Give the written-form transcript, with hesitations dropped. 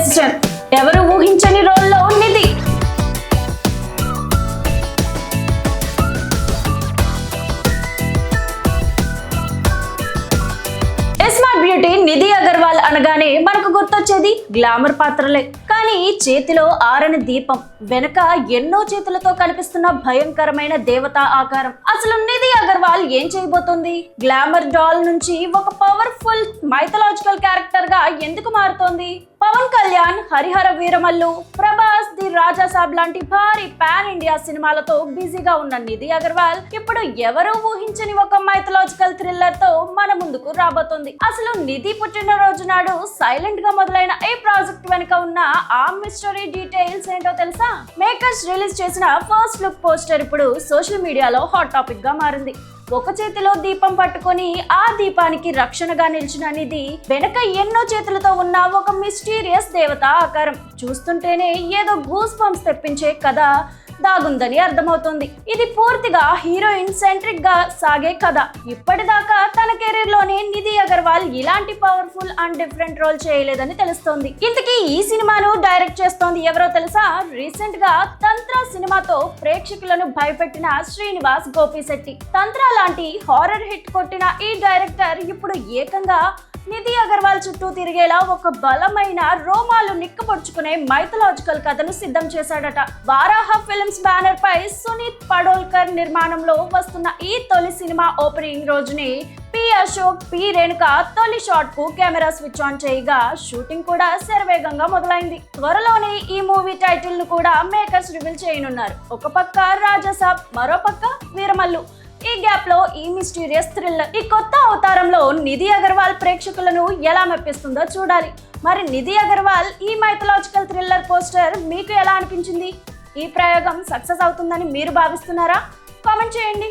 ఆవేశం. ఎవరు ఊహించని రోల్లో నిధి. స్మార్ట్ బ్యూటీ నిధి అగర్వాల్ అనగానే మనకు గుర్తొచ్చేది గ్లామర్ పాత్రలే. కానీ చేతిలో ఆరని దీపం, వెనక ఎన్నో చేతులతో కనిపిస్తున్న భయంకరమైన దేవతా ఆకారం. అసలు నిధి అగర్వాల్ ఏం చేయబోతోంది? గ్లామర్ డాల్ నుంచి ఒక పవర్ఫుల్ మైథలాజికల్ క్యారెక్టర్ గా ఎందుకు మారుతోంది? పవన్ కళ్యాణ్, హరిహర వీరమల్లు, ప్రభాస్, ది రాజా సాబ్ లాంటి భారీ పాన్ ఇండియా సినిమాలతో బిజీగా ఉన్న నిధి అగర్వాల్ ఇప్పుడు ఎవరూ ఊహించని ఒక మైథలాజికల్ థ్రిల్లర్ తో మన ముందుకు రాబోతోంది. అసలు నిధి పుట్టినరోజు నాడు సైలెంట్ గా మొదలైన ఈ ప్రాజెక్ట్ వెనుక ఉన్న ఆ మిస్టరీ డీటెయిల్స్ ఏంటో తెలుసా? మేకర్స్ రిలీజ్ చేసిన ఫస్ట్ లుక్ పోస్టర్ ఇప్పుడు సోషల్ మీడియాలో హాట్ టాపిక్ గా మారింది. ఒక చేతిలో దీపం పట్టుకొని ఆ దీపానికి రక్షణగా నిలిచిన నిధి వెనక ఎన్నో చేతులతో ఉన్న ఒక మిస్టీరియస్ దేవత ఆకారం. చూస్తుంటేనే ఏదో గూస్ బంప్స్ తెప్పించే కథ దాగుందని అర్థమవుతుంది. ఇది పూర్తిగా హీరోయిన్ సెంట్రిక్ గా సాగే కథ. ఇప్పటిదాకా తన కెరీర్ లోనే నిధి అగర్వాల్ ఇలాంటి పవర్ఫుల్ అండ్ డిఫరెంట్ రోల్ చేయలేదని తెలుస్తోంది. ఇంతకీ ఈ సినిమాను డైరెక్ట్ చేస్తోంది ఎవరో తెలుసా? రీసెంట్ గా తంత్ర సినిమాతో ప్రేక్షకులను భయపెట్టిన శ్రీనివాస్ గోపిశెట్టి. తంత్ర లాంటి హారర్ హిట్ కొట్టిన ఈ డైరెక్టర్ ఇప్పుడు ఏకంగా నిధి అగర్వాల్ చుట్టూ తిరిగేలా ఒక బలమైన రోమాలు నిక్కపొడుచుకునే మైథలాజికల్ కథను సిద్ధం చేశాడట. వారాహ ఫిల్మ్స్ బ్యానర్ పై సునీత్ పడోల్కర్ నిర్మాణంలో వస్తున్న ఈ తొలి సినిమా ఓపెనింగ్ రోజునే పి అశోక్, పి రేణుక తొలి షాట్ కు కెమెరా స్విచ్ ఆన్ చేయగా షూటింగ్ కూడా శరవేగంగా మొదలైంది. త్వరలోనే ఈ మూవీ టైటిల్ ను కూడా మేకర్స్ రివీల్ చేయనున్నారు. ఒక పక్క రాజాసాబ్, మరో పక్క వీరమల్లు. ఈ గ్యాప్ లో ఈ మిస్టీరియస్ థ్రిల్లర్. ఈ కొత్త అవతారంలో నిధి అగర్వాల్ ప్రేక్షకులను ఎలా మెప్పిస్తుందో చూడాలి. మరి నిధి అగర్వాల్ ఈ మైథలాజికల్ థ్రిల్లర్ పోస్టర్ మీకు ఎలా అనిపించింది? ఈ ప్రయోగం సక్సెస్ అవుతుందని మీరు భావిస్తున్నారా? కామెంట్ చేయండి.